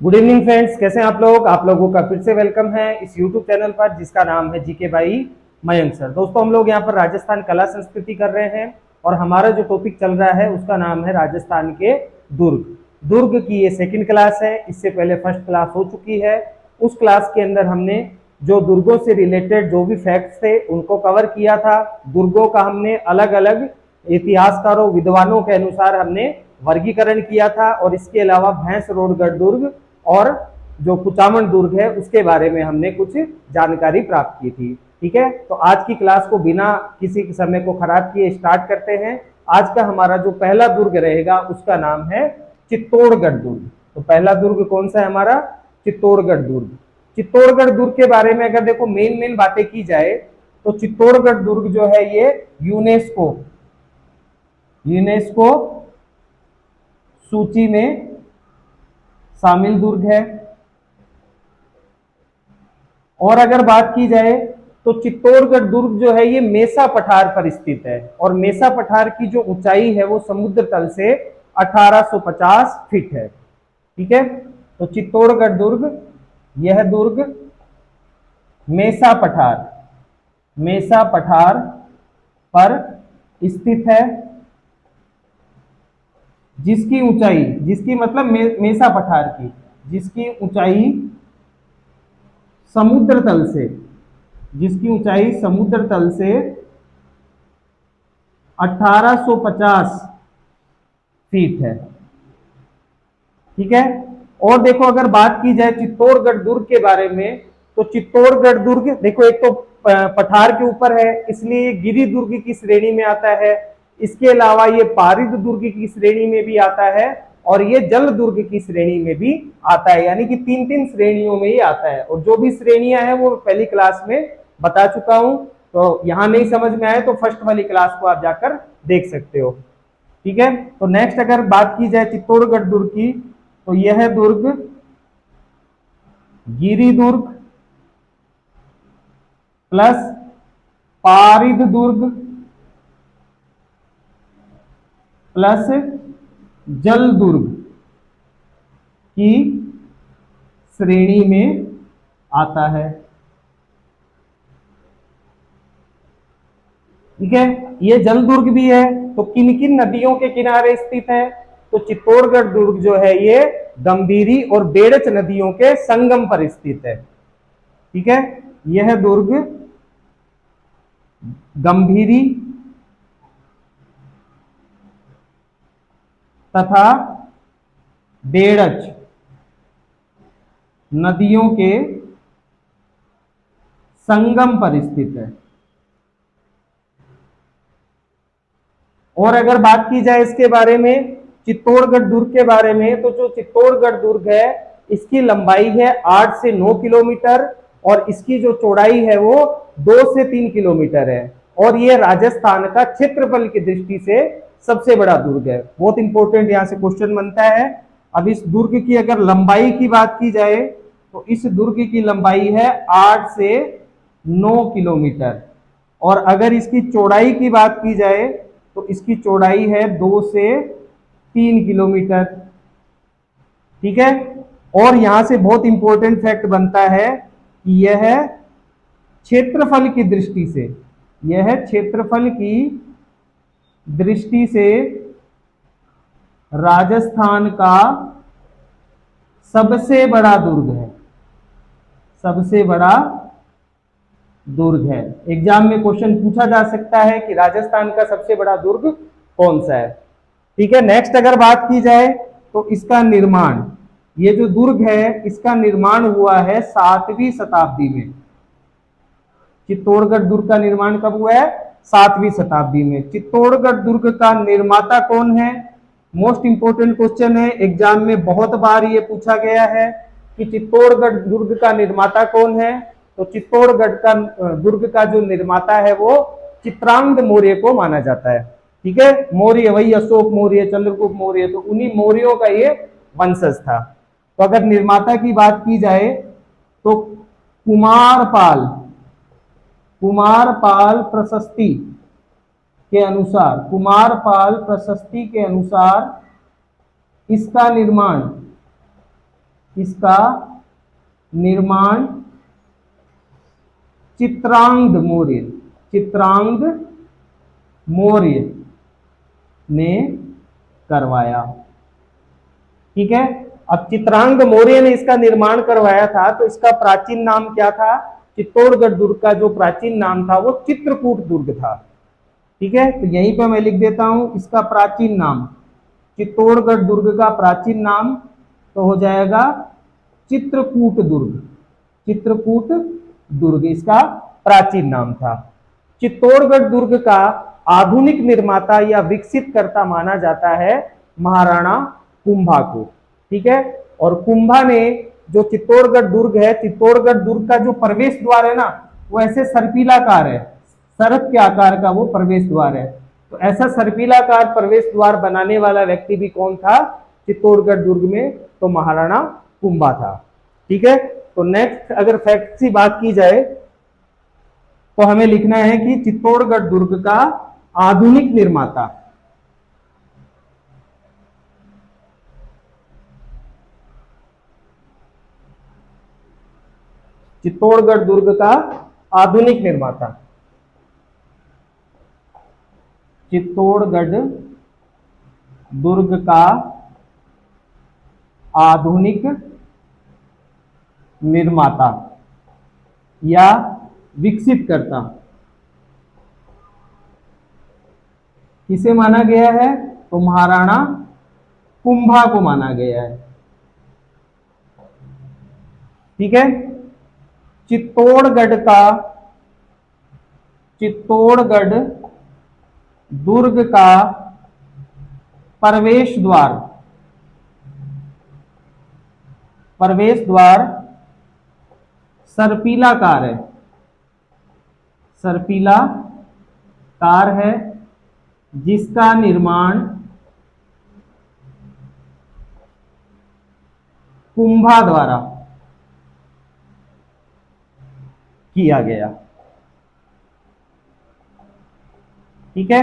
Good evening friends, कैसे हैं आप लोग। आप लोगों का फिर से वेलकम है इस यूट्यूब चैनल पर जिसका नाम है जीके बाई मयंक सर। दोस्तों, हम लोग यहाँ पर राजस्थान कला संस्कृति कर रहे हैं और हमारा जो टॉपिक चल रहा है उसका नाम है राजस्थान के दुर्ग। दुर्ग की ये सेकंड क्लास है। इससे पहले फर्स्ट क्लास हो चुकी है। उस क्लास के अंदर हमने जो दुर्गों से रिलेटेड जो भी फैक्ट्स थे उनको कवर किया था। दुर्गों का हमने अलग अलग इतिहासकारों विद्वानों के अनुसार हमने वर्गीकरण किया था और इसके अलावा भैंसरोडगढ़ दुर्ग और जो कुचामन दुर्ग है उसके बारे में हमने कुछ जानकारी प्राप्त की थी। ठीक है, तो आज की क्लास को बिना किसी समय को खराब किए स्टार्ट करते हैं। आज का हमारा जो पहला दुर्ग रहेगा उसका नाम है चित्तौड़गढ़ दुर्ग। तो पहला दुर्ग कौन सा है हमारा? चित्तौड़गढ़ दुर्ग। चित्तौड़गढ़ दुर्ग के बारे में अगर देखो मेन बातें की जाए तो चित्तौड़गढ़ दुर्ग जो है ये यूनेस्को यूनेस्को सूची में शामिल दुर्ग है। और अगर बात की जाए तो चित्तौड़गढ़ दुर्ग जो है ये मेसा पठार पर स्थित है और मेसा पठार की जो ऊंचाई है वो समुद्र तल से 1850 फीट है। ठीक है, तो चित्तौड़गढ़ दुर्ग, यह दुर्ग मेसा पठार पर स्थित है, जिसकी ऊंचाई, जिसकी मतलब मेसा पठार की जिसकी ऊंचाई समुद्र तल से, जिसकी ऊंचाई समुद्र तल से 1850 फीट है। ठीक है, और देखो अगर बात की जाए चित्तौड़गढ़ दुर्ग के बारे में तो चित्तौड़गढ़ दुर्ग देखो एक तो पठार के ऊपर है इसलिए गिरि दुर्ग की श्रेणी में आता है। इसके अलावा ये पारिद दुर्ग की श्रेणी में भी आता है और ये जल दुर्ग की श्रेणी में भी आता है, यानी कि तीन तीन श्रेणियों में ही आता है। और जो भी श्रेणियां हैं वो पहली क्लास में बता चुका हूं, तो यहां नहीं समझ में आए तो फर्स्ट वाली क्लास को आप जाकर देख सकते हो। ठीक है, तो नेक्स्ट अगर बात की जाए चित्तौड़गढ़ दुर्ग की तो यह दुर्ग गिरि दुर्ग प्लस पारिद दुर्ग प्लस जल दुर्ग की श्रेणी में आता है। ठीक है, ये जल दुर्ग भी है तो किन किन नदियों के किनारे स्थित है? तो चित्तौड़गढ़ दुर्ग जो है ये गंभीरी और बेड़च नदियों के संगम पर स्थित है। ठीक है, यह दुर्ग गंभीरी तथा बेड़च नदियों के संगम पर स्थित है। और अगर बात की जाए इसके बारे में, चित्तौड़गढ़ दुर्ग के बारे में, तो जो चित्तौड़गढ़ दुर्ग है इसकी लंबाई है 8 से 9 किलोमीटर और इसकी जो चौड़ाई है वो 2 से 3 किलोमीटर है और ये राजस्थान का क्षेत्रफल की दृष्टि से सबसे बड़ा दुर्ग है। बहुत इंपॉर्टेंट यहां से क्वेश्चन बनता है। अब इस दुर्ग की अगर लंबाई की बात की जाए तो इस दुर्ग की लंबाई है 8 से 9 किलोमीटर और अगर इसकी चौड़ाई की बात की जाए तो इसकी चौड़ाई है 2 से 3 किलोमीटर। ठीक है, और यहां से बहुत इंपॉर्टेंट फैक्ट बनता है कि यह क्षेत्रफल की दृष्टि से, यह क्षेत्रफल की दृष्टि से राजस्थान का सबसे बड़ा दुर्ग है, सबसे बड़ा दुर्ग है। एग्जाम में क्वेश्चन पूछा जा सकता है कि राजस्थान का सबसे बड़ा दुर्ग कौन सा है। ठीक है, नेक्स्ट अगर बात की जाए तो इसका निर्माण, ये जो दुर्ग है इसका निर्माण हुआ है 7वीं शताब्दी में। चित्तौड़गढ़ दुर्ग का निर्माण कब हुआ है? 7वीं शताब्दी में। चित्तौड़गढ़ दुर्ग का निर्माता कौन है? मोस्ट इंपोर्टेंट क्वेश्चन है, एग्जाम में बहुत बार ये पूछा गया है कि चित्तौड़गढ़ दुर्ग का निर्माता कौन है। तो चित्तौड़गढ़ का दुर्ग का जो निर्माता है वो चित्रांगद मौर्य को माना जाता है। ठीक है, मौर्य वही अशोक मौर्य, चंद्रगुप्त मौर्य, तो उन्हीं मौर्यों का ये वंशज था। तो अगर निर्माता की बात की जाए तो कुमारपाल प्रशस्ति के अनुसार, कुमारपाल प्रशस्ति के अनुसार इसका निर्माण इसका निर्माण चित्रांगद मौर्य, चित्रांगद मौर्य ने करवाया। ठीक है, अब चित्रांगद मौर्य ने इसका निर्माण करवाया था, तो इसका प्राचीन नाम क्या था? चित्तौड़गढ़ दुर्ग का जो प्राचीन नाम था वो चित्रकूट दुर्ग था। ठीक है, तो यहीं पे मैं लिख देता हूं इसका प्राचीन नाम, चित्तौड़गढ़ दुर्ग का प्राचीन नाम तो हो जाएगा चित्रकूट दुर्ग। चित्रकूट दुर्ग इसका प्राचीन नाम था। चित्तौड़गढ़ दुर्ग का आधुनिक निर्माता या विकसित करता माना जाता है महाराणा कुंभा को। ठीक है, और कुंभा ने जो चित्तौड़गढ़ दुर्ग है, चित्तौड़गढ़ दुर्ग का जो प्रवेश द्वार है ना, वो ऐसे सर्पिलाकार है, सरक के आकार का वो प्रवेश द्वार है। तो ऐसा सर्पिलाकार प्रवेश द्वार बनाने वाला व्यक्ति भी कौन था चित्तौड़गढ़ दुर्ग में? तो महाराणा कुंभा था। ठीक है, तो नेक्स्ट अगर फैक्ट की बात की जाए तो हमें लिखना है कि चित्तौड़गढ़ दुर्ग का आधुनिक निर्माता, चित्तौड़गढ़ दुर्ग का आधुनिक निर्माता, चित्तौड़गढ़ दुर्ग का आधुनिक निर्माता या विकसित करता किसे माना गया है? तो महाराणा कुंभा को माना गया है। ठीक है, चित्तौड़गढ़ दुर्ग का प्रवेश द्वार सर्पिलाकार है, सर्पिलाकार है, जिसका निर्माण कुंभा द्वारा किया गया। ठीक है,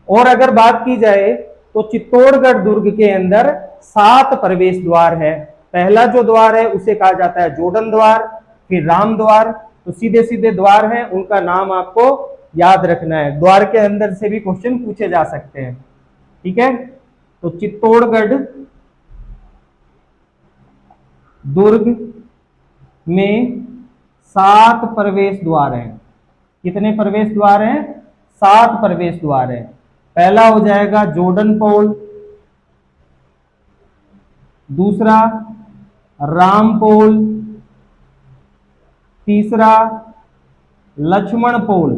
और अगर बात की जाए तो चित्तौड़गढ़ दुर्ग के अंदर 7 प्रवेश द्वार है। पहला जो द्वार है उसे कहा जाता है जोड़न द्वार, फिर राम द्वार। तो सीधे सीधे द्वार हैं, उनका नाम आपको याद रखना है। द्वार के अंदर से भी क्वेश्चन पूछे जा सकते हैं। ठीक है, तो चित्तौड़गढ़ दुर्ग में 7 प्रवेश द्वार हैं। कितने प्रवेश द्वार हैं? 7 प्रवेश द्वार हैं। पहला हो जाएगा जोर्डन पोल, दूसरा राम पोल, तीसरा लक्ष्मण पोल,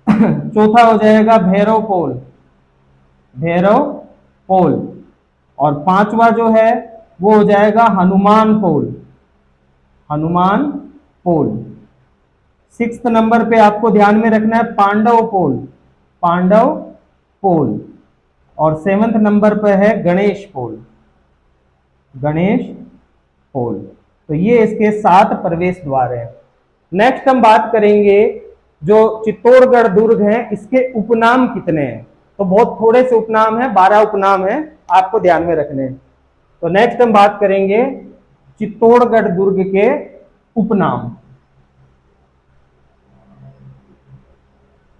चौथा हो जाएगा भैरव पोल, और पांचवा जो है वो हो जाएगा हनुमान पोल। 6th नंबर पे आपको ध्यान में रखना है पांडव पोल, और 7th नंबर पे है गणेश पोल। तो ये इसके 7 प्रवेश द्वार हैं। नेक्स्ट हम बात करेंगे जो चित्तौड़गढ़ दुर्ग है इसके उपनाम कितने हैं। तो बहुत थोड़े से उपनाम है, 12 उपनाम है, आपको ध्यान में रखने हैं। तो नेक्स्ट हम बात करेंगे चित्तौड़गढ़ दुर्ग के उपनाम।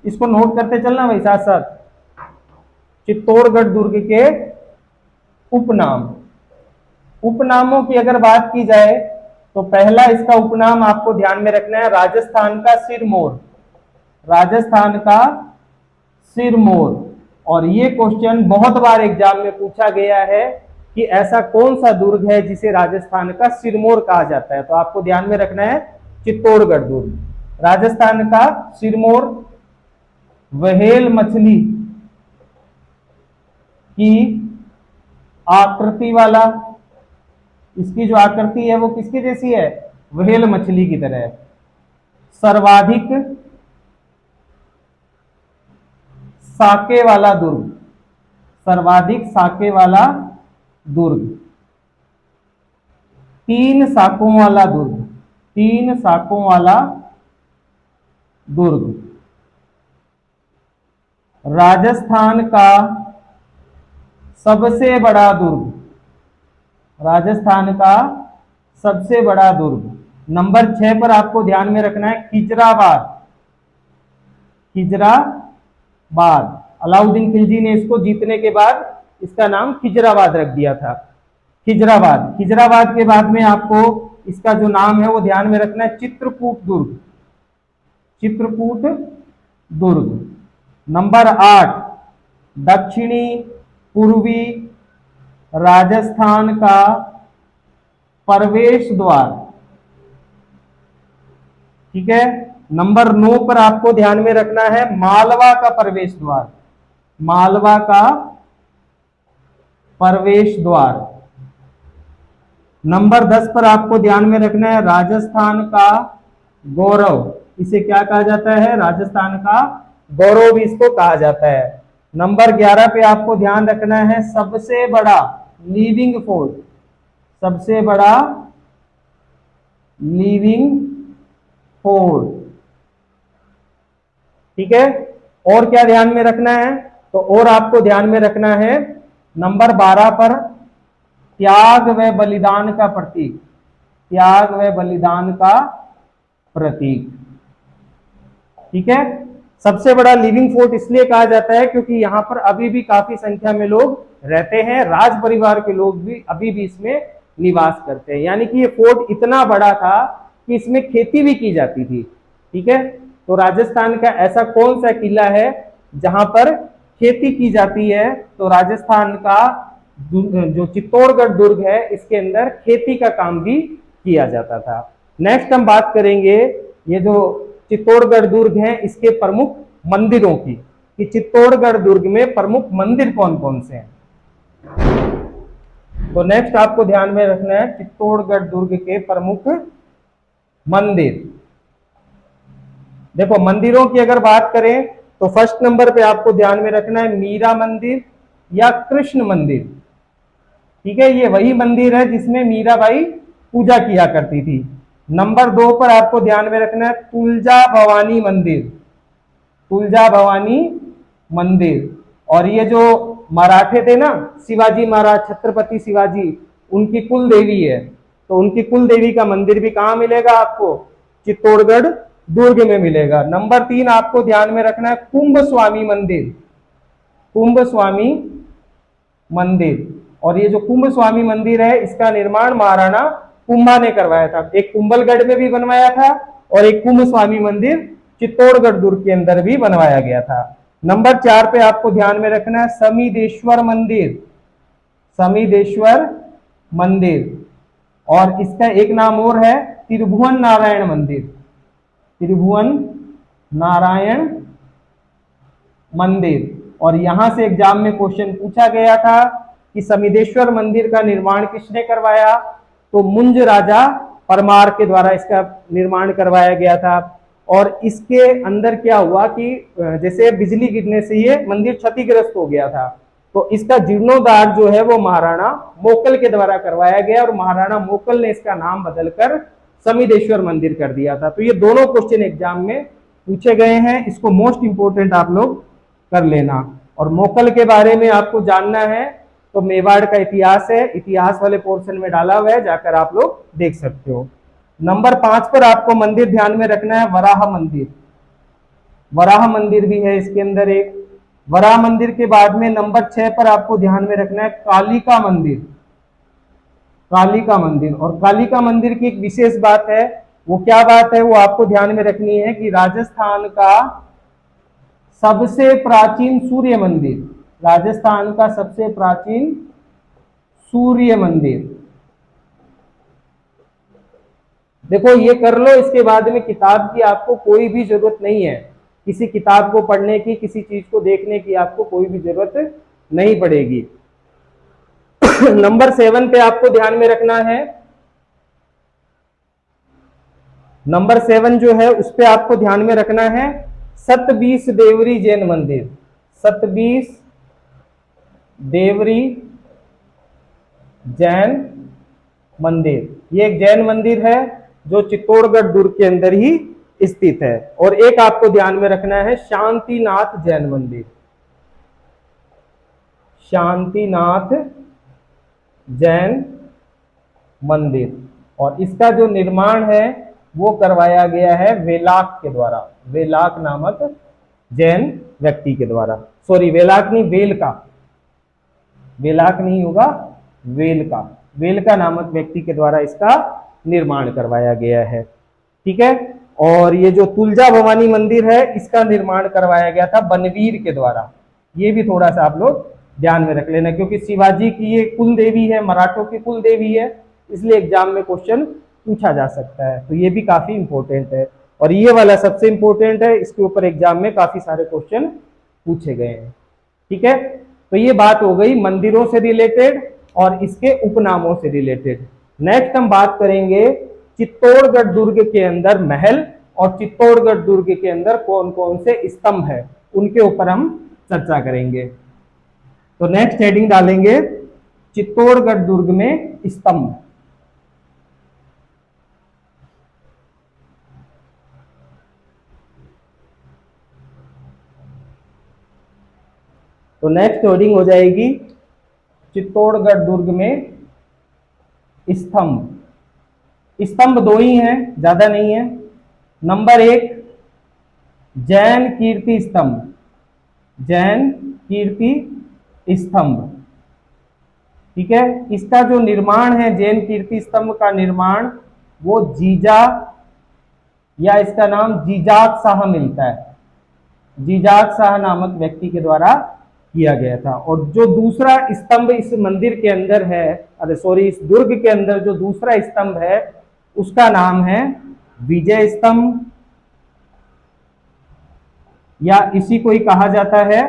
इसको नोट करते चलना भाई साथ साथ। चित्तौड़गढ़ दुर्ग के उपनामों की अगर बात की जाए तो पहला इसका उपनाम आपको ध्यान में रखना है राजस्थान का सिरमौर। और ये क्वेश्चन बहुत बार एग्जाम में पूछा गया है कि ऐसा कौन सा दुर्ग है जिसे राजस्थान का सिरमौर कहा जाता है। तो आपको ध्यान में रखना है चित्तौड़गढ़ दुर्ग, राजस्थान का सिरमौर। व्हेल मछली की आकृति वाला, इसकी जो आकृति है वो किसकी जैसी है? व्हेल मछली की तरह है। सर्वाधिक साके वाला दुर्ग, 3 साकों वाला दुर्ग, राजस्थान का सबसे बड़ा दुर्ग, राजस्थान का सबसे बड़ा दुर्ग। नंबर 6 पर आपको ध्यान में रखना है खिजराबाद। खिजराबाद, अलाउद्दीन खिलजी ने इसको जीतने के बाद इसका नाम खिजराबाद रख दिया था। खिजराबाद, खिजराबाद के बाद में आपको इसका जो नाम है वो ध्यान में रखना है चित्रकूट दुर्ग। चित्रकूट दुर्ग। नंबर 8, दक्षिणी पूर्वी राजस्थान का प्रवेश द्वार। ठीक है। नंबर 9 पर आपको ध्यान में रखना है मालवा का प्रवेश द्वार। मालवा का प्रवेश द्वार। नंबर 10 पर आपको ध्यान में रखना है राजस्थान का गौरव। इसे क्या कहा जाता है? राजस्थान का गौरव भी इसको कहा जाता है। नंबर 11 पे आपको ध्यान रखना है सबसे बड़ा लिविंग फोर्ट। सबसे बड़ा लिविंग फोर्ट। ठीक है। और क्या ध्यान में रखना है? तो और आपको ध्यान में रखना है नंबर 12 पर त्याग व बलिदान का प्रतीक। त्याग व बलिदान का प्रतीक। ठीक है। सबसे बड़ा लिविंग फोर्ट इसलिए कहा जाता है क्योंकि यहां पर अभी भी काफी संख्या में लोग रहते हैं, राज परिवार के लोग भी अभी भी इसमें निवास करते हैं। यानी कि ये फोर्ट इतना बड़ा था कि इसमें खेती भी की जाती थी। ठीक है। तो राजस्थान का ऐसा कौन सा किला है जहां पर खेती की जाती है? तो राजस्थान का जो चित्तौड़गढ़ दुर्ग है इसके अंदर खेती का काम भी किया जाता था। नेक्स्ट हम बात करेंगे ये जो चित्तौड़गढ़ दुर्ग है इसके प्रमुख मंदिरों की, कि चित्तौड़गढ़ दुर्ग में प्रमुख मंदिर कौन कौन से हैं। तो नेक्स्ट आपको ध्यान में रखना है चित्तौड़गढ़ दुर्ग के प्रमुख मंदिर। देखो मंदिरों की अगर बात करें तो फर्स्ट नंबर पे आपको ध्यान में रखना है मीरा मंदिर या कृष्ण मंदिर। ठीक है। ये वही मंदिर है जिसमें मीराबाई पूजा किया करती थी। नंबर 2 पर आपको ध्यान में रखना है तुलजा भवानी मंदिर। तुलजा भवानी मंदिर। और ये जो मराठे थे ना, शिवाजी महाराज, छत्रपति शिवाजी, उनकी कुल देवी है। तो उनकी कुल देवी का मंदिर भी कहां मिलेगा आपको? चित्तौड़गढ़ दुर्ग में मिलेगा। नंबर 3 आपको ध्यान में रखना है कुंभ स्वामी मंदिर। कुंभ स्वामी मंदिर। और ये जो कुंभ स्वामी मंदिर है इसका निर्माण महाराणा कुंभा ने करवाया था। एक कुंभलगढ़ में भी बनवाया था और एक कुंभ स्वामी मंदिर चित्तौड़गढ़ दुर्ग के अंदर भी बनवाया गया था। नंबर 4 पे आपको ध्यान में रखना है समीदेश्वर मंदिर। समीदेश्वर मंदिर। और इसका एक नाम और है त्रिभुवन नारायण मंदिर। त्रिभुवन नारायण मंदिर। और यहां से एग्जाम में क्वेश्चन पूछा गया था कि समीदेश्वर मंदिर का निर्माण किसने करवाया? तो मुंज राजा परमार के द्वारा इसका निर्माण करवाया गया था। और इसके अंदर क्या हुआ कि जैसे बिजली गिरने से ये मंदिर क्षतिग्रस्त हो गया था, तो इसका जीर्णोद्धार जो है वो महाराणा मोकल के द्वारा करवाया गया और महाराणा मोकल ने इसका नाम बदलकर समीदेश्वर मंदिर कर दिया था। तो ये दोनों क्वेश्चन एग्जाम में पूछे गए हैं, इसको मोस्ट इंपोर्टेंट आप लोग कर लेना। और मोकल के बारे में आपको जानना है तो मेवाड़ का इतिहास है, इतिहास वाले पोर्शन में डाला हुआ है, जाकर आप लोग देख सकते हो। नंबर 5 पर आपको मंदिर ध्यान में रखना है वराह मंदिर। वराह मंदिर भी है इसके अंदर एक। वराह मंदिर के बाद में नंबर 6 पर आपको ध्यान में रखना है कालिका मंदिर। कालिका मंदिर। और कालिका मंदिर की एक विशेष बात है, वो क्या बात है वो आपको ध्यान में रखनी है कि राजस्थान का सबसे प्राचीन सूर्य मंदिर, राजस्थान का सबसे प्राचीन सूर्य मंदिर। देखो ये कर लो, इसके बाद में किताब की आपको कोई भी जरूरत नहीं है, किसी किताब को पढ़ने की, किसी चीज को देखने की आपको कोई भी जरूरत नहीं पड़ेगी। नंबर 7 पे आपको ध्यान में रखना है, नंबर 7 जो है उस पे आपको ध्यान में रखना है सतबीस देवरी जैन मंदिर। सतबीस देवरी जैन मंदिर, ये एक जैन मंदिर है जो चित्तौड़गढ़ दुर्ग के अंदर ही स्थित है। और एक आपको ध्यान में रखना है शांतिनाथ जैन मंदिर। शांतिनाथ जैन मंदिर, और इसका जो निर्माण है वो करवाया गया है वेलाक के द्वारा, वेलाक नामक जैन व्यक्ति के द्वारा। सॉरी, वेलाक नहीं, वेलका, वेलाक नहीं होगा, वेलका, वेलका नामक व्यक्ति के द्वारा इसका निर्माण करवाया गया है। ठीक है। और ये जो तुलजा भवानी मंदिर है इसका निर्माण करवाया गया था बनवीर के द्वारा। ये भी थोड़ा सा आप लोग ध्यान में रख लेना, क्योंकि शिवाजी की ये कुल देवी है, मराठों की कुल देवी है, इसलिए एग्जाम में क्वेश्चन पूछा जा सकता है, तो ये भी काफी इंपॉर्टेंट है। और ये वाला सबसे इंपॉर्टेंट है, इसके ऊपर एग्जाम में काफी सारे क्वेश्चन पूछे गए हैं। ठीक है। तो ये बात हो गई मंदिरों से रिलेटेड और इसके उपनामों से रिलेटेड। नेक्स्ट हम बात करेंगे चित्तौड़गढ़ दुर्ग के अंदर महल और चित्तौड़गढ़ दुर्ग के अंदर कौन कौन से स्तंभ है, उनके ऊपर हम चर्चा करेंगे। तो नेक्स्ट हेडिंग डालेंगे चित्तौड़गढ़ दुर्ग में स्तंभ। तो नेक्स्ट हेडिंग हो जाएगी चित्तौड़गढ़ दुर्ग में स्तंभ। स्तंभ दो ही हैं, ज्यादा नहीं है। नंबर 1 जैन कीर्ति स्तंभ, जैन कीर्ति स्तंभ। ठीक है। इसका जो निर्माण है, जैन कीर्ति स्तंभ का निर्माण, वो जीजा या इसका नाम जीजात शाह मिलता है, जीजात शाह नामक व्यक्ति के द्वारा किया गया था। और जो दूसरा स्तंभ इस मंदिर के अंदर है, अरे सॉरी, इस दुर्ग के अंदर जो दूसरा स्तंभ है उसका नाम है विजय स्तंभ, या इसी को ही कहा जाता है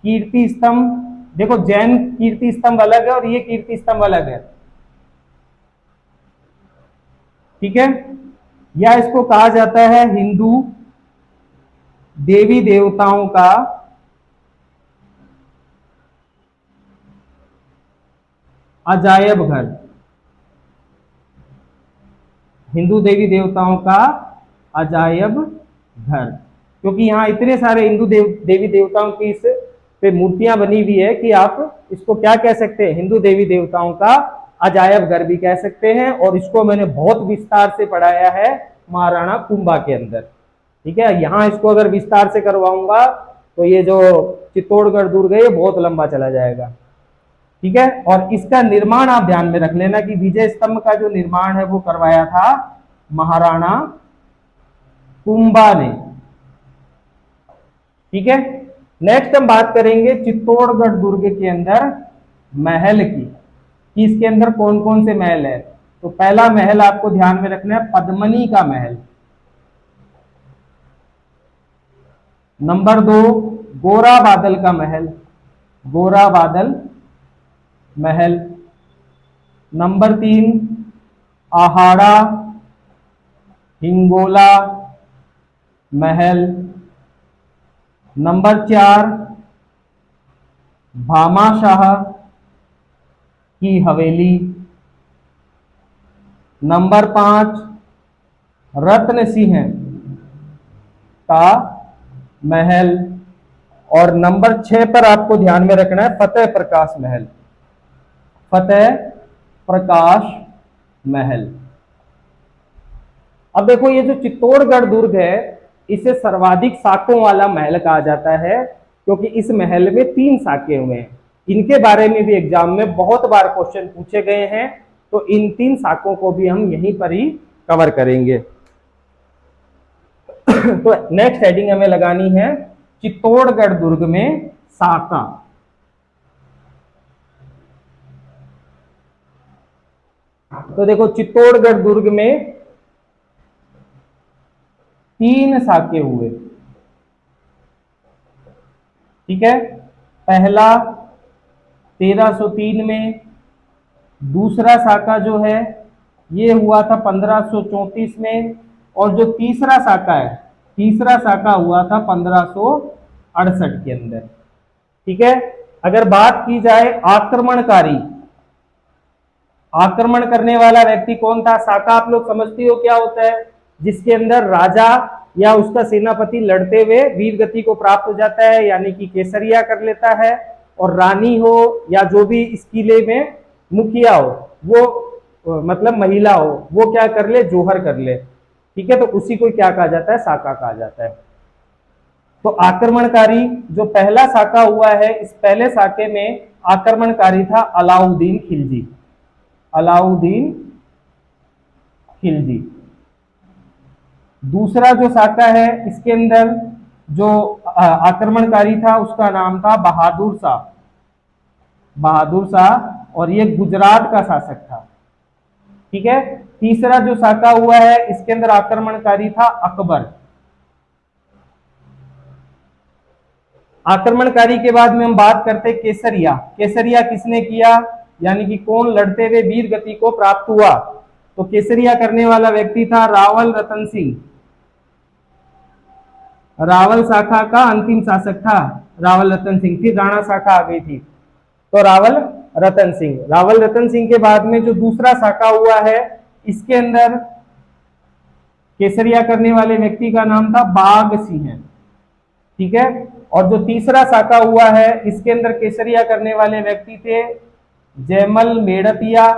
कीर्ति स्तंभ। देखो, जैन कीर्ति स्तंभ अलग है और ये कीर्ति स्तंभ अलग है। ठीक है। या इसको कहा जाता है हिंदू देवी देवताओं का अजायब घर, हिंदू देवी देवताओं का अजायब घर, क्योंकि यहाँ इतने सारे हिंदू देवी देवताओं की इस पे मूर्तियां बनी हुई है कि आप इसको क्या कह सकते हैं, हिंदू देवी देवताओं का अजायब घर भी कह सकते हैं। और इसको मैंने बहुत विस्तार से पढ़ाया है महाराणा कुंभा के अंदर। ठीक है। यहाँ इसको अगर विस्तार से करवाऊंगा तो ये जो चित्तौड़गढ़ दुर्ग है ये बहुत लंबा चला जाएगा। ठीक है। और इसका निर्माण आप ध्यान में रख लेना कि विजय स्तंभ का जो निर्माण है वो करवाया था महाराणा कुंभा ने। ठीक है। नेक्स्ट हम बात करेंगे चित्तौड़गढ़ दुर्ग के अंदर महल की, कि इसके अंदर कौन कौन से महल है। तो पहला महल आपको ध्यान में रखना है पद्मनी का महल। नंबर 2 गोरा बादल का महल, गोरा बादल महल। नंबर 3 आहाड़ा हिंगोला महल। नंबर 4 भामाशाह की हवेली। नंबर 5 रत्न सिंह का महल। और नंबर 6 पर आपको ध्यान में रखना है फतेह प्रकाश महल, फतेह प्रकाश महल। अब देखो, ये जो चित्तौड़गढ़ दुर्ग है इसे सर्वाधिक शाखों वाला महल कहा जाता है, क्योंकि इस महल में 3 शाखे हुए हैं। इनके बारे में भी एग्जाम में बहुत बार क्वेश्चन पूछे गए हैं, तो इन 3 शाखों को भी हम यहीं पर ही कवर करेंगे। तो नेक्स्ट हेडिंग हमें लगानी है चित्तौड़गढ़ दुर्ग में शाखा। तो देखो, चित्तौड़गढ़ दुर्ग में 3 शाखे हुए। ठीक है। पहला 1303 में, दूसरा शाखा जो है ये हुआ था 1534 में, और जो तीसरा शाखा है, तीसरा शाखा हुआ था 1568 के अंदर। ठीक है। अगर बात की जाए आक्रमणकारी, आक्रमण करने वाला व्यक्ति कौन था, शाखा आप लोग समझती हो क्या होता है, जिसके अंदर राजा या उसका सेनापति लड़ते हुए वीर गति को प्राप्त हो जाता है, यानी कि केसरिया कर लेता है। और रानी हो या जो भी इस किले में मुखिया हो, वो मतलब महिला हो, वो क्या कर ले, जोहर कर ले। ठीक है, तो उसी को क्या कहा जाता है, साका कहा जाता है। तो आक्रमणकारी जो पहला साका हुआ है, इस पहले साके में आक्रमणकारी था अलाउद्दीन खिलजी। अलाउद्दीन खिलजी। दूसरा जो साका है, इसके अंदर जो आक्रमणकारी था उसका नाम था बहादुर शाह। बहादुर शाह, और ये गुजरात का शासक था। ठीक है। तीसरा जो साका हुआ है, इसके अंदर आक्रमणकारी था अकबर। आक्रमणकारी के बाद में हम बात करते हैं केसरिया। केसरिया किसने किया, यानी कि कौन लड़ते हुए वीर गति को प्राप्त हुआ। तो केसरिया करने वाला व्यक्ति था रावल रतन सिंह। रावल शाखा का अंतिम शासक था रावल रतन सिंह। फिर राणा शाखा आ गई थी, तो रावल रतन सिंह। रावल रतन सिंह के बाद में जो दूसरा शाखा हुआ है, इसके अंदर केसरिया करने वाले व्यक्ति का नाम था बाघ सिंह। ठीक है। और जो तीसरा शाखा हुआ है, इसके अंदर केसरिया करने वाले व्यक्ति थे जयमल मेड़तिया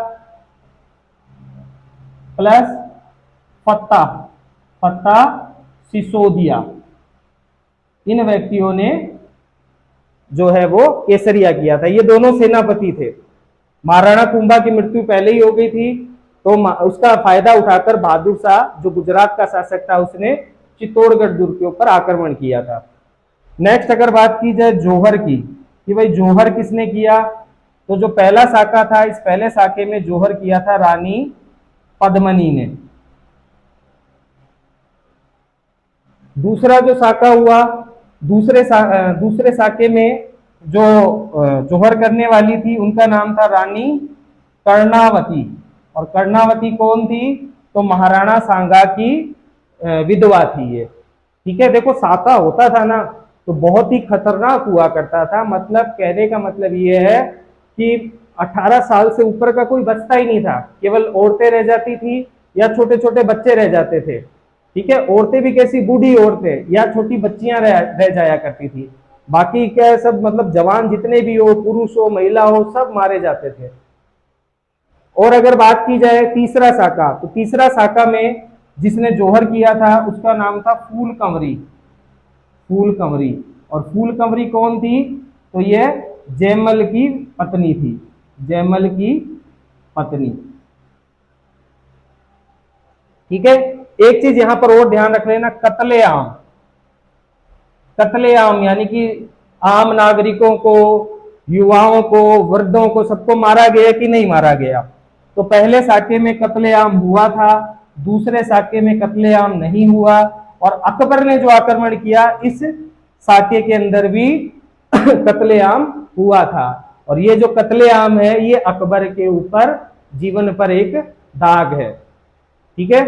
प्लस फत्ता फत्ता सिसोदिया। इन व्यक्तियों ने जो है वो केसरिया किया था। ये दोनों सेनापति थे। महाराणा कुंभा की मृत्यु पहले ही हो गई थी, तो उसका फायदा उठाकर बहादुर शाह जो गुजरात का शासक था, उसने चित्तौड़गढ़ दुर्ग के ऊपर आक्रमण किया था। नेक्स्ट अगर बात की जाए जोहर की, कि भाई जोहर किसने किया, तो जो पहला साका था, इस पहले साके में जोहर किया था रानी पद्मनी ने। दूसरा जो साका हुआ, दूसरे साके में जो जोहर करने वाली थी, उनका नाम था रानी कर्णावती। और कर्णावती कौन थी, तो महाराणा सांगा की विधवा थी ये। ठीक है। देखो साका होता था ना, तो बहुत ही खतरनाक हुआ करता था। मतलब कहने का मतलब ये है कि 18 साल से ऊपर का कोई बचता ही नहीं था, केवल औरतें रह जाती थी या छोटे छोटे बच्चे रह जाते थे। ठीक है। औरतें भी कैसी, बूढ़ी औरतें या छोटी बच्चियां रह जाया करती थी। बाकी क्या सब मतलब जवान जितने भी हो, पुरुष हो महिला हो, सब मारे जाते थे। और अगर बात की जाए तीसरा साका, तो तीसरा साका में जिसने जोहर किया था उसका नाम था फूल कंवरी। फूल कंवरी। और फूल कंवरी कौन थी, तो ये जयमल की पत्नी थी। जयमल की पत्नी। ठीक है। एक चीज यहां पर और ध्यान रख लेना, कत्लेआम। कत्लेआम यानी कि आम नागरिकों को, युवाओं को, वृद्धों को, सबको मारा गया कि नहीं मारा गया। तो पहले साके में कत्लेआम हुआ था, दूसरे साके में कत्लेआम नहीं हुआ। और अकबर ने जो आक्रमण किया, इस साके के अंदर भी कत्लेआम हुआ था। और ये जो कत्लेआम है, ये अकबर के ऊपर जीवन पर एक दाग है। ठीक है।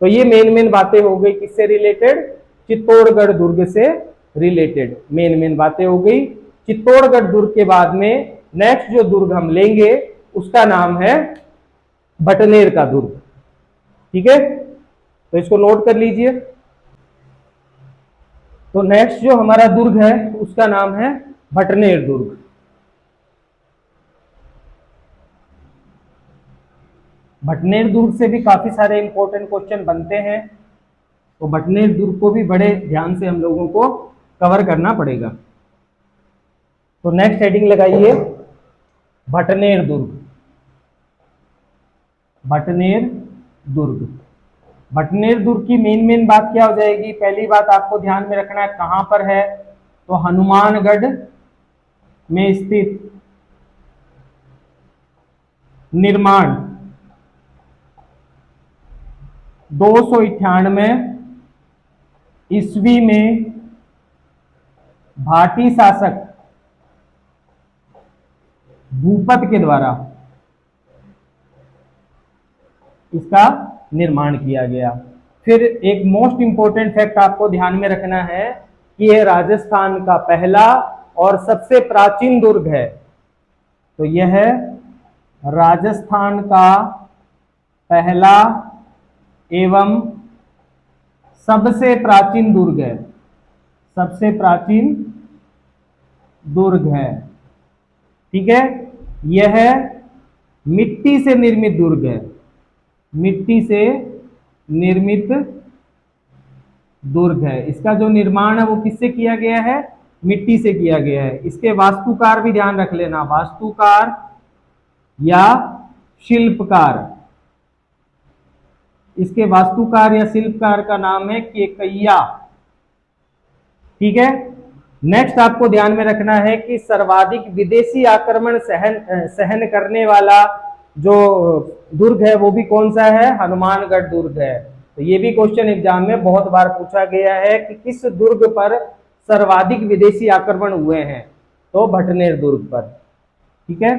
तो ये मेन बातें हो गई किससे रिलेटेड, चित्तौड़गढ़ दुर्ग से रिलेटेड मेन बातें हो गई। चित्तौड़गढ़ दुर्ग के बाद में नेक्स्ट जो दुर्ग हम लेंगे उसका नाम है भटनेर का दुर्ग। ठीक है। तो इसको नोट कर लीजिए। तो नेक्स्ट जो हमारा दुर्ग है उसका नाम है भटनेर दुर्ग। भटनेर दुर्ग से भी काफी सारे इंपॉर्टेंट क्वेश्चन बनते हैं, तो भटनेर दुर्ग को भी बड़े ध्यान से हम लोगों को कवर करना पड़ेगा। तो नेक्स्ट हेडिंग लगाइए भटनेर दुर्ग। भटनेर दुर्ग। भटनेर दुर्ग की मेन बात क्या हो जाएगी, पहली बात आपको ध्यान में रखना है कहां पर है, तो हनुमानगढ़ में स्थित। निर्माण 298 ईस्वी में भाटी शासक भूपत के द्वारा इसका निर्माण किया गया। फिर एक मोस्ट इंपोर्टेंट फैक्ट आपको ध्यान में रखना है कि यह राजस्थान का पहला और सबसे प्राचीन दुर्ग है। तो यह राजस्थान का पहला एवं सबसे प्राचीन दुर्ग है। सबसे प्राचीन दुर्ग है। ठीक है, यह मिट्टी से निर्मित दुर्ग है, मिट्टी से निर्मित दुर्ग है। इसका जो निर्माण है वो किससे किया गया है, मिट्टी से किया गया है। इसके वास्तुकार भी ध्यान रख लेना, वास्तुकार या शिल्पकार, इसके वास्तुकार या शिल्पकार का नाम है केकैया। ठीक है, नेक्स्ट आपको ध्यान में रखना है कि सर्वाधिक विदेशी आक्रमण सहन करने वाला जो दुर्ग है वो भी कौन सा है, हनुमानगढ़ दुर्ग है। तो ये भी क्वेश्चन एग्जाम में बहुत बार पूछा गया है कि किस दुर्ग पर सर्वाधिक विदेशी आक्रमण हुए हैं, तो भटनेर दुर्ग पर। ठीक है,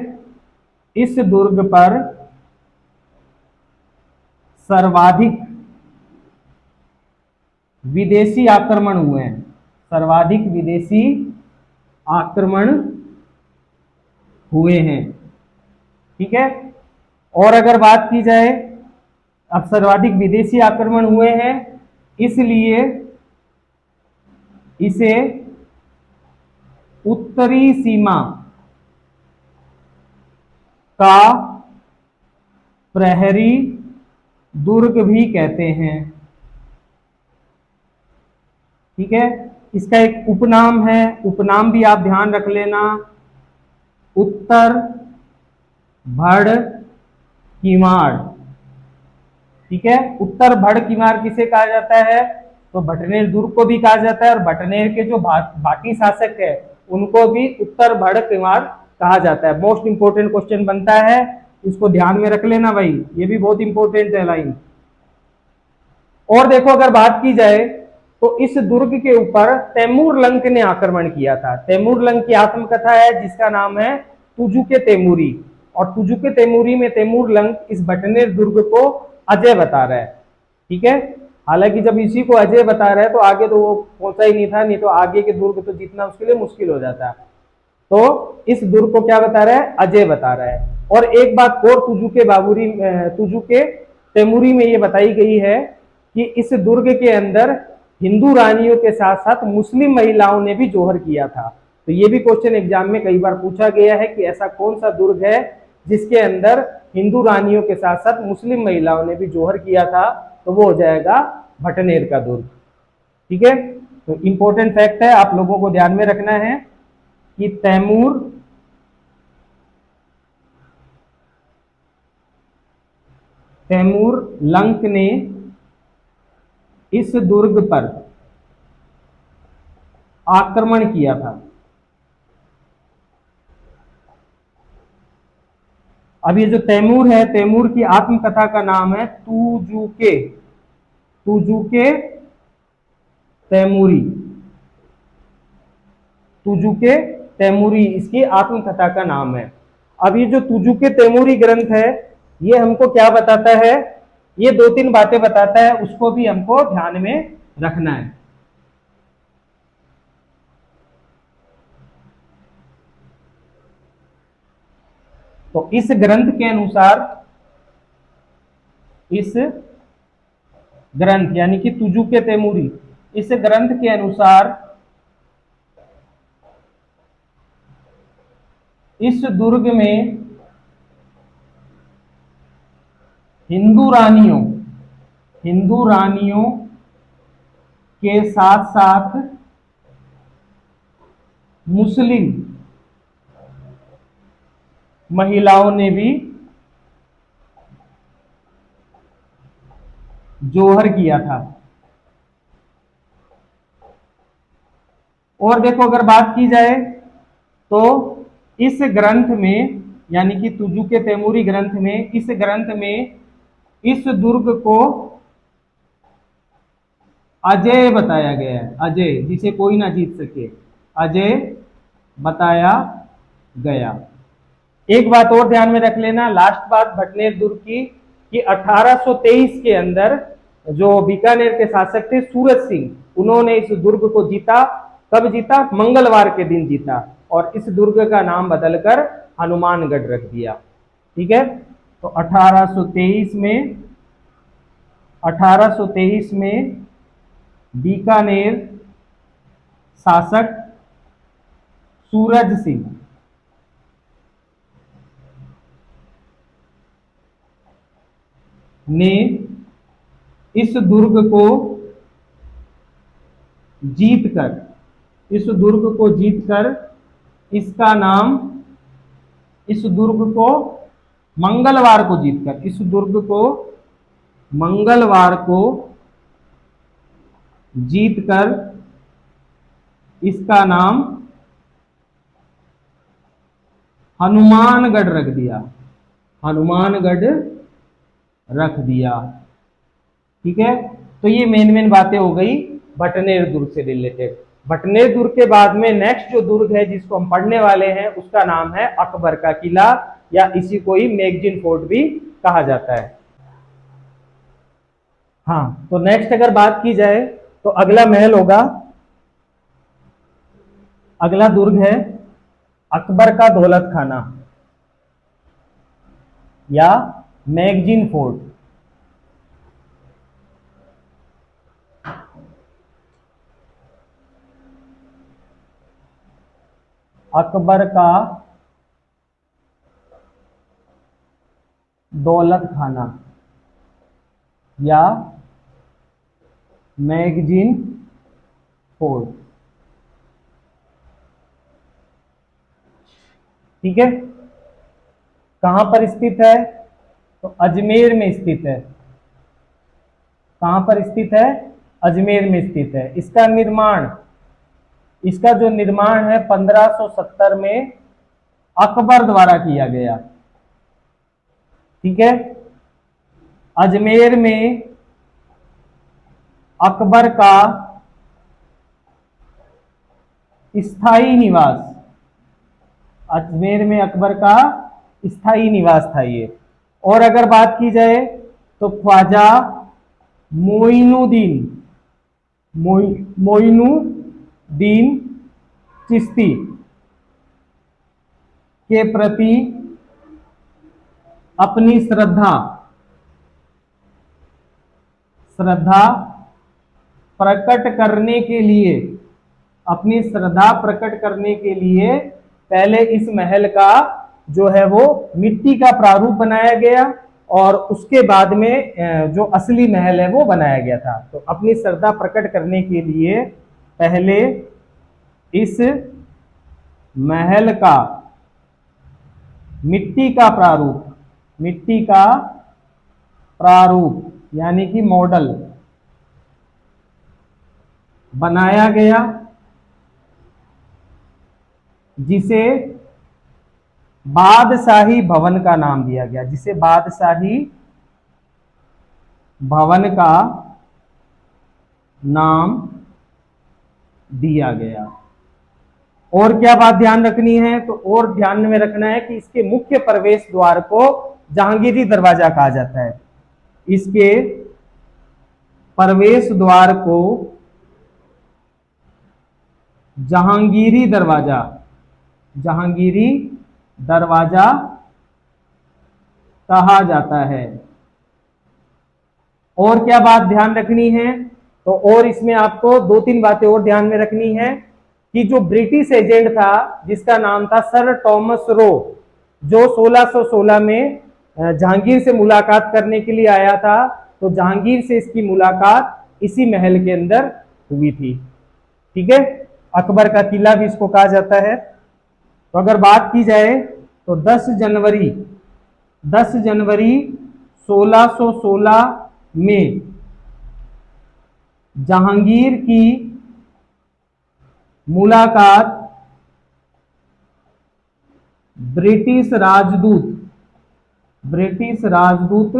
इस दुर्ग पर सर्वाधिक विदेशी आक्रमण हुए हैं, सर्वाधिक विदेशी आक्रमण हुए हैं। ठीक है, और अगर बात की जाए, अब सर्वाधिक विदेशी आक्रमण हुए हैं इसलिए इसे उत्तरी सीमा का प्रहरी दुर्ग भी कहते हैं। ठीक है, इसका एक उपनाम है, उपनाम भी आप ध्यान रख लेना, उत्तर भड़ कीमाड़। ठीक है, उत्तर भड़ कीमाड़ किसे कहा जाता है, तो भटनेर दुर्ग को भी कहा जाता है, और भटनेर के जो बाकी शासक है उनको भी उत्तर भड़ कीमाड़ कहा जाता है। मोस्ट इंपोर्टेंट क्वेश्चन बनता है, इसको ध्यान में रख लेना भाई, ये भी बहुत इंपॉर्टेंट है लाइन। और देखो, अगर बात की जाए तो इस दुर्ग के ऊपर तैमूर लंक ने आक्रमण किया था। तैमूर लंक की आत्मकथा है जिसका नाम है तुजुके तैमूरी, और तुजुके तैमूरी में तैमूर लंक इस भटनेर दुर्ग को अजय बता रहा है। ठीक है, हालांकि जब इसी को अजय बता रहा है तो आगे तो वो पहुंचा ही नहीं था, नहीं तो आगे के दुर्ग तो जीतना उसके लिए मुश्किल हो जाता। तो इस दुर्ग को क्या बता रहा है, अजय बता रहा है। और एक बात और तुजुके तैमूरी में ये बताई गई है कि इस दुर्ग के अंदर हिंदू रानियों के साथ साथ मुस्लिम महिलाओं ने भी जोहर किया था। तो ये भी क्वेश्चन एग्जाम में कई बार पूछा गया है कि ऐसा कौन सा दुर्ग है जिसके अंदर हिंदू रानियों के साथ साथ मुस्लिम महिलाओं ने भी जोहर किया था, तो वो हो जाएगा भटनेर का दुर्ग। ठीक है, तो इंपॉर्टेंट फैक्ट है, आप लोगों को ध्यान में रखना है कि तैमूर लंक ने इस दुर्ग पर आक्रमण किया था। अब ये जो तैमूर है, तैमूर की आत्मकथा का नाम है तुजुके तैमूरी, तुजुके तैमूरी इसकी आत्मकथा का नाम है। अब ये जो तुजुके तैमूरी ग्रंथ है ये हमको क्या बताता है, ये दो तीन बातें बताता है, उसको भी हमको ध्यान में रखना है। तो इस ग्रंथ के अनुसार, इस ग्रंथ यानी कि तुजुके तैमूरी, इस ग्रंथ के अनुसार इस दुर्ग में हिंदू रानियों के साथ साथ मुस्लिम महिलाओं ने भी जोहर किया था। और देखो, अगर बात की जाए तो इस ग्रंथ में यानी कि तुजुके तैमूरी ग्रंथ में, इस ग्रंथ में इस दुर्ग को अजय बताया गया है, अजय जिसे कोई ना जीत सके, अजय बताया गया। एक बात और ध्यान में रख लेना, लास्ट बात भटनेर दुर्ग की, कि 1823 के अंदर जो बीकानेर के शासक थे सूरज सिंह, उन्होंने इस दुर्ग को जीता। कब जीता, मंगलवार के दिन जीता, और इस दुर्ग का नाम बदलकर हनुमानगढ़ रख दिया। ठीक है, तो 1823 में बीकानेर शासक सूरज सिंह ने इस दुर्ग को जीतकर इसका नाम, इस दुर्ग को मंगलवार को जीतकर, इस दुर्ग को मंगलवार को जीतकर इसका नाम हनुमानगढ़ रख दिया, हनुमानगढ़ रख दिया। ठीक है, तो ये मेन बातें हो गई बटनेर दुर्ग से रिलेटेड। बटनेर दुर्ग के बाद में नेक्स्ट जो दुर्ग है जिसको हम पढ़ने वाले हैं उसका नाम है अकबर का किला, या इसी को ही मैगजीन फोर्ट भी कहा जाता है। हाँ, तो नेक्स्ट अगर बात की जाए तो अगला महल होगा, अगला दुर्ग है अकबर का दौलत खाना या मैगजीन फोर्ट। अकबर का दौलत खाना या मैगजीन फोर्ट। ठीक है, कहां पर स्थित है? तो अजमेर में स्थित है। कहां पर स्थित है? अजमेर में स्थित है। इसका निर्माण, इसका जो निर्माण है 1570 में अकबर द्वारा किया गया। ठीक है, अजमेर में अकबर का स्थायी निवास, अजमेर में अकबर का स्थायी निवास था ये। और अगर बात की जाए तो ख्वाजा मोइनुद्दीन चिश्ती के प्रति अपनी श्रद्धा प्रकट करने के लिए, अपनी श्रद्धा प्रकट करने के लिए पहले इस महल का जो है वो मिट्टी का प्रारूप बनाया गया और उसके बाद में जो असली महल है वो बनाया गया था। तो अपनी श्रद्धा प्रकट करने के लिए पहले इस महल का मिट्टी का प्रारूप यानी कि मॉडल बनाया गया, जिसे बादशाही भवन का नाम दिया गया, जिसे बादशाही भवन का नाम दिया गया। और क्या बात ध्यान रखनी है? तो और ध्यान में रखना है कि इसके मुख्य प्रवेश द्वार को जहांगीरी दरवाजा कहा जाता है। इसके प्रवेश द्वार को जहांगीरी दरवाजा कहा जाता है। और क्या बात ध्यान रखनी है? तो और इसमें आपको 2-3 बातें और ध्यान में रखनी है कि जो ब्रिटिश एजेंट था जिसका नाम था सर टॉमस रो, जो 1616 में जहांगीर से मुलाकात करने के लिए आया था, तो जहांगीर से इसकी मुलाकात इसी महल के अंदर हुई थी। ठीक है, अकबर का किला भी इसको कहा जाता है। तो अगर बात की जाए तो 10 जनवरी 1616 में जहांगीर की मुलाकात ब्रिटिश राजदूत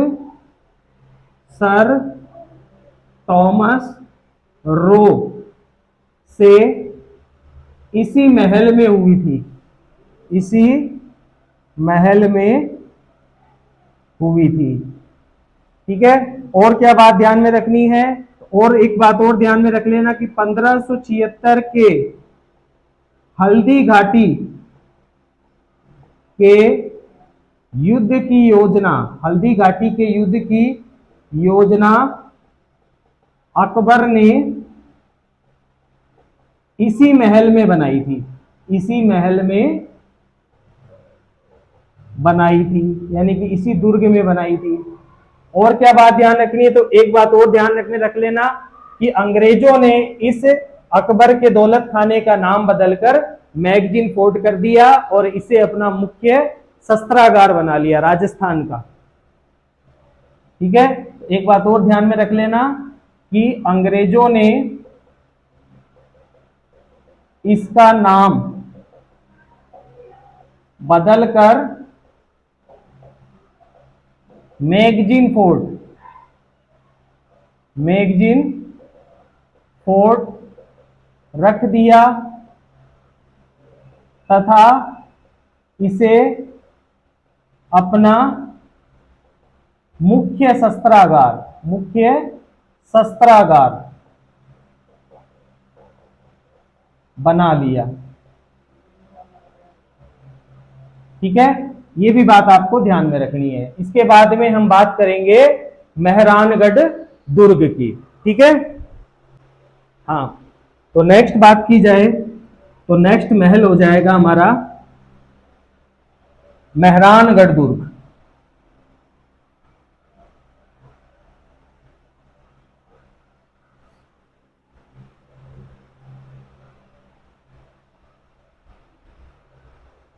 सर टॉमस रो से इसी महल में हुई थी, इसी महल में हुई थी। ठीक है, और क्या बात ध्यान में रखनी है? और एक बात और ध्यान में रख लेना कि 1576 के हल्दी घाटी के युद्ध की योजना, हल्दी घाटी के युद्ध की योजना अकबर ने इसी महल में बनाई थी, इसी महल में बनाई थी, यानी कि इसी दुर्ग में बनाई थी। और क्या बात ध्यान रखनी है, तो एक बात और ध्यान रख लेना कि अंग्रेजों ने इस अकबर के दौलत खाने का नाम बदलकर मैगजीन फोर्ट कर दिया और इसे अपना मुख्य शस्त्रागार बना लिया राजस्थान का। ठीक है, एक बात और ध्यान में रख लेना कि अंग्रेजों ने इसका नाम बदलकर मैगजीन फोर्ट रख दिया तथा इसे अपना मुख्य शस्त्रागार बना लिया। ठीक है, ये भी बात आपको ध्यान में रखनी है। इसके बाद में हम बात करेंगे मेहरानगढ़ दुर्ग की। ठीक है, हाँ, तो नेक्स्ट बात की जाए तो नेक्स्ट महल हो जाएगा हमारा मेहरानगढ़ दुर्ग।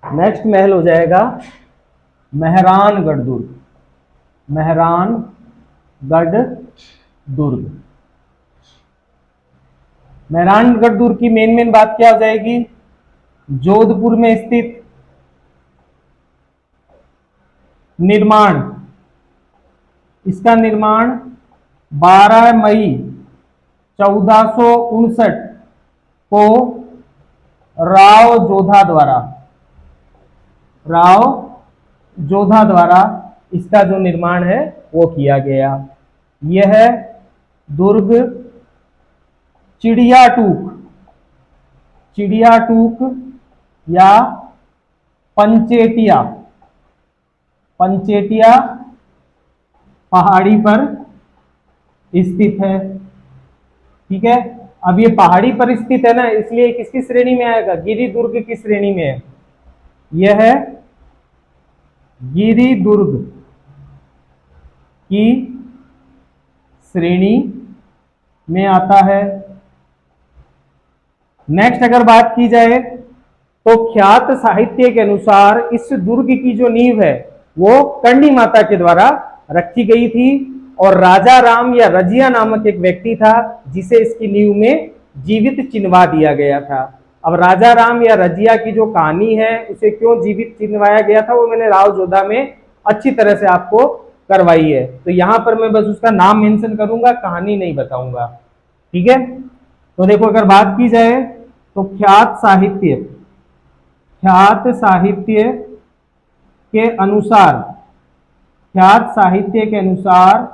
नेक्स्ट महल हो जाएगा मेहरानगढ़ दुर्ग। मेहरानगढ़ दुर्ग की मेन बात क्या हो जाएगी, जोधपुर में स्थित निर्माण, इसका निर्माण 12 मई 1459 को राव जोधा द्वारा इसका जो निर्माण है वो किया गया। यह दुर्ग चिड़िया टूक या पंचेटिया पहाड़ी पर स्थित है। ठीक है, अब ये पहाड़ी पर स्थित है ना, इसलिए किसकी श्रेणी में आएगा, गिरि दुर्ग की श्रेणी में है। यह गिरि दुर्ग की श्रेणी में आता है। नेक्स्ट अगर बात की जाए तो ख्यात साहित्य के अनुसार इस दुर्ग की जो नींव है वो करणी माता के द्वारा रखी गई थी और राजा राम या रजिया नामक एक व्यक्ति था जिसे इसकी नींव में जीवित चिनवा दिया गया था। अब राजा राम या रजिया की जो कहानी है उसे क्यों जीवित चिनवाया गया था वो मैंने राव जोधा में अच्छी तरह से आपको करवाई है, तो यहां पर मैं बस उसका नाम मेंशन करूंगा, कहानी नहीं बताऊंगा। ठीक है, तो देखो अगर बात की जाए तो ख्यात साहित्य के अनुसार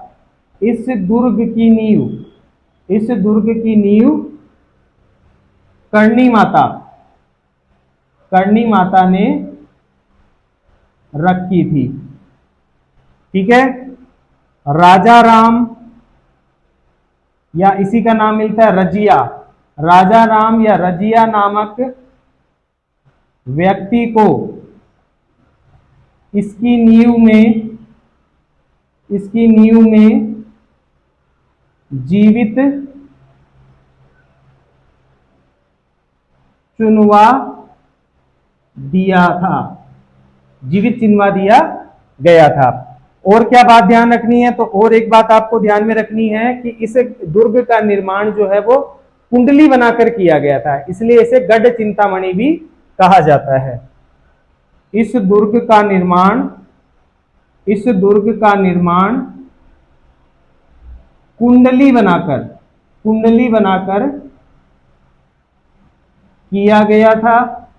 इस दुर्ग की नींव करणी माता ने रखी थी। ठीक है, राजा राम या इसी का नाम मिलता है रजिया, राजा राम या रजिया नामक व्यक्ति को इसकी नींव में जीवित चिनवा दिया गया था। और क्या बात ध्यान रखनी है, तो और एक बात आपको ध्यान में रखनी है कि इस दुर्ग का निर्माण जो है वो कुंडली बनाकर किया गया था, इसलिए इसे गढ़ चिंतामणि भी कहा जाता है। इस दुर्ग का निर्माण कुंडली बनाकर किया गया था,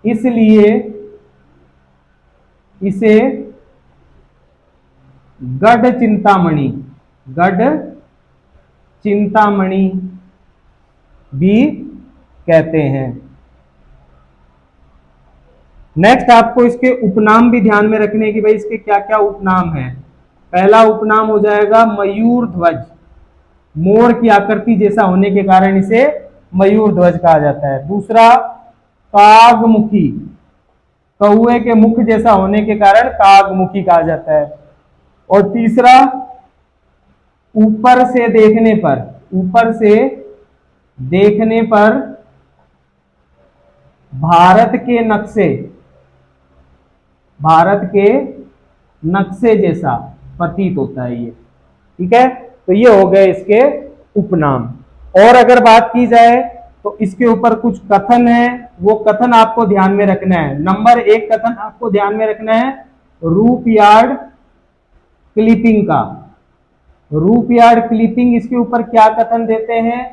इसलिए इसे गढ़ चिंतामणि भी कहते हैं। नेक्स्ट आपको इसके उपनाम भी ध्यान में रखने हैं कि भाई इसके क्या क्या उपनाम हैं। पहला उपनाम हो जाएगा मयूर ध्वज, मोर की आकृति जैसा होने के कारण इसे मयूर ध्वज कहा जाता है। दूसरा कागमुखी कौए के मुख जैसा होने के कारण कागमुखी कहा जाता है। और तीसरा, ऊपर से देखने पर, ऊपर से देखने पर भारत के नक्शे, भारत के नक्शे जैसा प्रतीत होता है ये। ठीक है, तो ये हो गए इसके उपनाम। और अगर बात की जाए तो इसके ऊपर कुछ कथन है, वो कथन आपको ध्यान में रखना है। नंबर 1 कथन आपको ध्यान में रखना है रूप यार्ड क्लिपिंग का। रूप यार्ड क्लिपिंग इसके ऊपर क्या कथन देते हैं,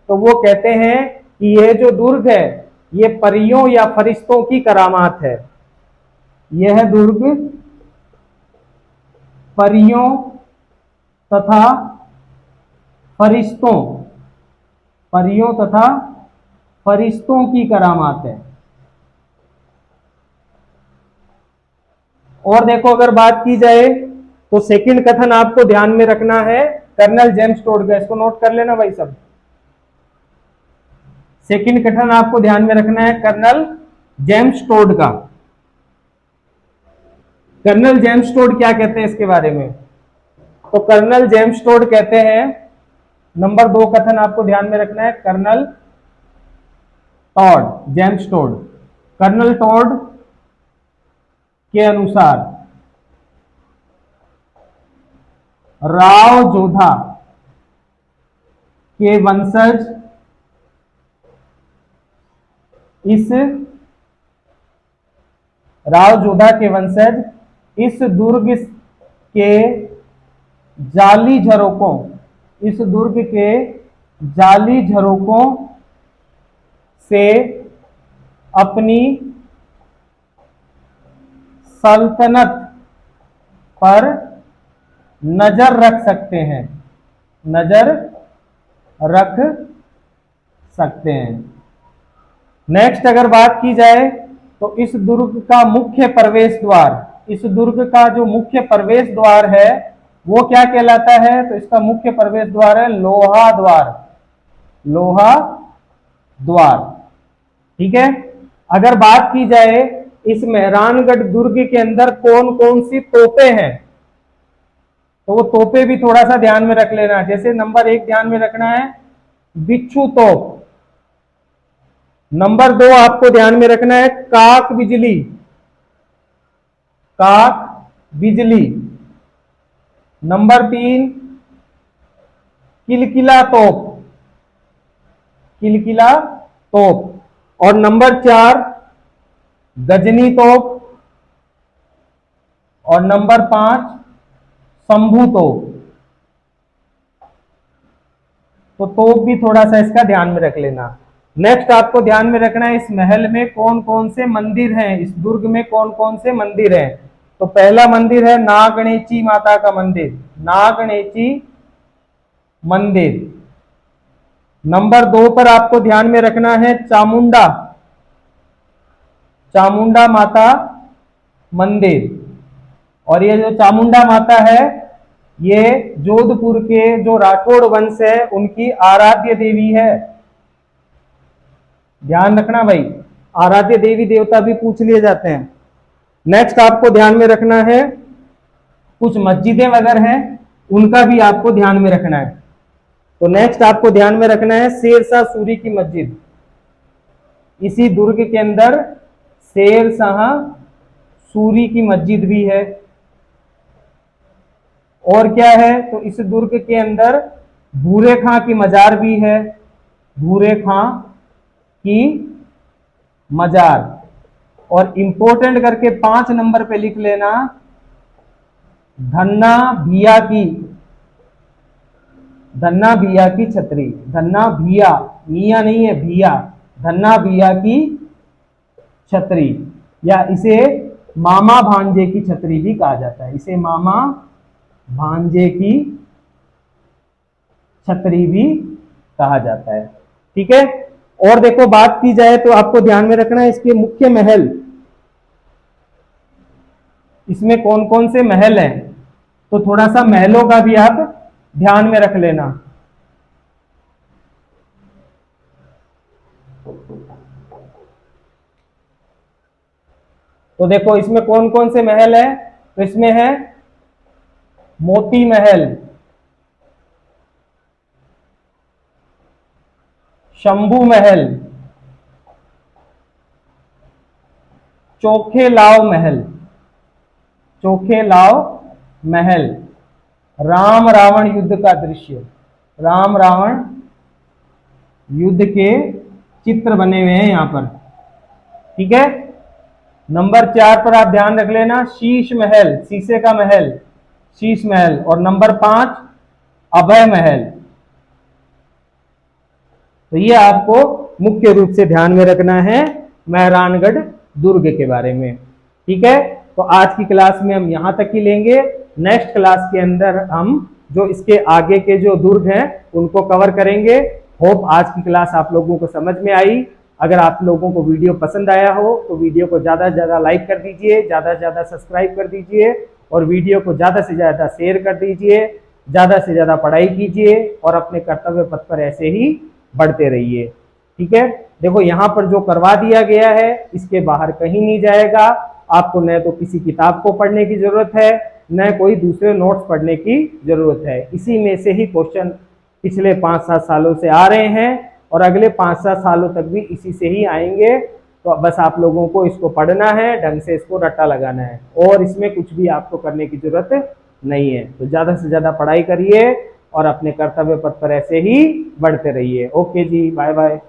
तो वो कहते हैं कि यह जो दुर्ग है ये परियों या फरिश्तों की करामात है। यह दुर्ग परियों तथा फरिश्तों, परियों तथा फरिश्तों की करामात है। और देखो, अगर बात की जाए तो सेकंड कथन आपको ध्यान में रखना है कर्नल जेम्स टोड का। इसको नोट कर लेना भाई सब। सेकंड कथन आपको ध्यान में रखना है कर्नल जेम्स टोड का। कर्नल जेम्स टोड क्या कहते हैं इसके बारे में, तो कर्नल जेम्स टोड कहते हैं, नंबर 2 कथन आपको ध्यान में रखना है colonel Tod, James Tod. Colonel Tod के अनुसार राव जोधा के वंशज इस, राव जोधा के वंशज इस दुर्ग के जाली झरोकों, इस दुर्ग के जाली झरोकों से अपनी सल्तनत पर नजर रख सकते हैं, नजर रख सकते हैं। नेक्स्ट अगर बात की जाए तो इस दुर्ग का मुख्य प्रवेश द्वार, इस दुर्ग का जो मुख्य प्रवेश द्वार है वो क्या कहलाता है, तो इसका मुख्य प्रवेश द्वार है लोहा द्वार, लोहा द्वार। ठीक है, अगर बात की जाए इस मेहरानगढ़ दुर्ग के अंदर कौन कौन सी तोपें हैं, तो वो तोपें भी थोड़ा सा ध्यान में रख लेना। जैसे नंबर 1 ध्यान में रखना है बिच्छू तोप। नंबर 2 आपको ध्यान में रखना है काक बिजली, काक बिजली। नंबर 3 किलकिला तोप, किलकिला तोप। और नंबर 4 गजनी तोप। और नंबर 5 शंभू तोप। तो तोप भी थोड़ा सा इसका ध्यान में रख लेना। नेक्स्ट आपको ध्यान में रखना है इस महल में कौन कौन से मंदिर हैं, इस दुर्ग में कौन कौन से मंदिर हैं। तो पहला मंदिर है नागणेची माता का मंदिर, नागणेची मंदिर। नंबर 2 पर आपको ध्यान में रखना है चामुंडा, चामुंडा माता मंदिर। और ये जो चामुंडा माता है ये जोधपुर के जो राठौड़ वंश है उनकी आराध्य देवी है। ध्यान रखना भाई, आराध्य देवी देवता भी पूछ लिए जाते हैं। नेक्स्ट आपको ध्यान में रखना है कुछ मस्जिदें वगैरह हैं उनका भी आपको ध्यान में रखना है। तो नेक्स्ट आपको ध्यान में रखना है शेरशाह सूरी की मस्जिद। इसी दुर्ग के अंदर शेरशाह सूरी की मस्जिद भी है। और क्या है, तो इस दुर्ग के अंदर भूरे खां की मजार भी है, भूरे खां की मजार। और इंपॉर्टेंट करके 5 नंबर पे लिख लेना धन्ना भिया की, धन्ना भिया की छतरी। धन्ना भिया, मिया नहीं है भिया, धन्ना भिया की छतरी, या इसे मामा भांजे की छतरी भी कहा जाता है, इसे मामा भांजे की छतरी भी कहा जाता है। ठीक है, और देखो बात की जाए तो आपको ध्यान में रखना है इसके मुख्य महल, इसमें कौन कौन से महल हैं, तो थोड़ा सा महलों का भी आप ध्यान में रख लेना। तो देखो इसमें कौन कौन से महल है, तो इसमें है मोती महल, शंभू महल, चोखे लाव महल, चोखे लाव महल, राम रावण युद्ध का दृश्य, राम रावण युद्ध के चित्र बने हुए हैं यहां पर। ठीक है। नंबर 4 पर आप ध्यान रख लेना, शीश महल, शीशे का महल, शीश महल। और नंबर 5 अभय महल। तो ये आपको मुख्य रूप से ध्यान में रखना है मेहरानगढ़ दुर्ग के बारे में। ठीक है। तो आज की क्लास में हम यहां तक ही लेंगे। नेक्स्ट क्लास के अंदर हम जो इसके आगे के जो दुर्ग हैं उनको कवर करेंगे। होप आज की क्लास आप लोगों को समझ में आई। अगर आप लोगों को वीडियो पसंद आया हो तो वीडियो को ज्यादा से ज्यादा लाइक कर दीजिए, ज्यादा से ज्यादा सब्सक्राइब कर दीजिए और वीडियो को ज्यादा से ज्यादा शेयर कर दीजिए। ज्यादा से ज्यादा पढ़ाई कीजिए और अपने कर्तव्य पथ पर ऐसे ही बढ़ते रहिए। ठीक है। देखो यहाँ पर जो करवा दिया गया है इसके बाहर कहीं नहीं जाएगा। आपको न तो किसी किताब को पढ़ने की जरूरत है, न कोई दूसरे नोट्स पढ़ने की जरूरत है। इसी में से ही क्वेश्चन पिछले 5-7 सालों से आ रहे हैं और अगले 5-7 सालों तक भी इसी से ही आएंगे। तो बस आप लोगों को इसको पढ़ना है, ढंग से इसको रट्टा लगाना है और इसमें कुछ भी आपको करने की जरूरत नहीं है। तो ज्यादा से ज्यादा पढ़ाई करिए और अपने कर्तव्य पथ पर ऐसे ही बढ़ते रहिए। ओके जी, बाय बाय।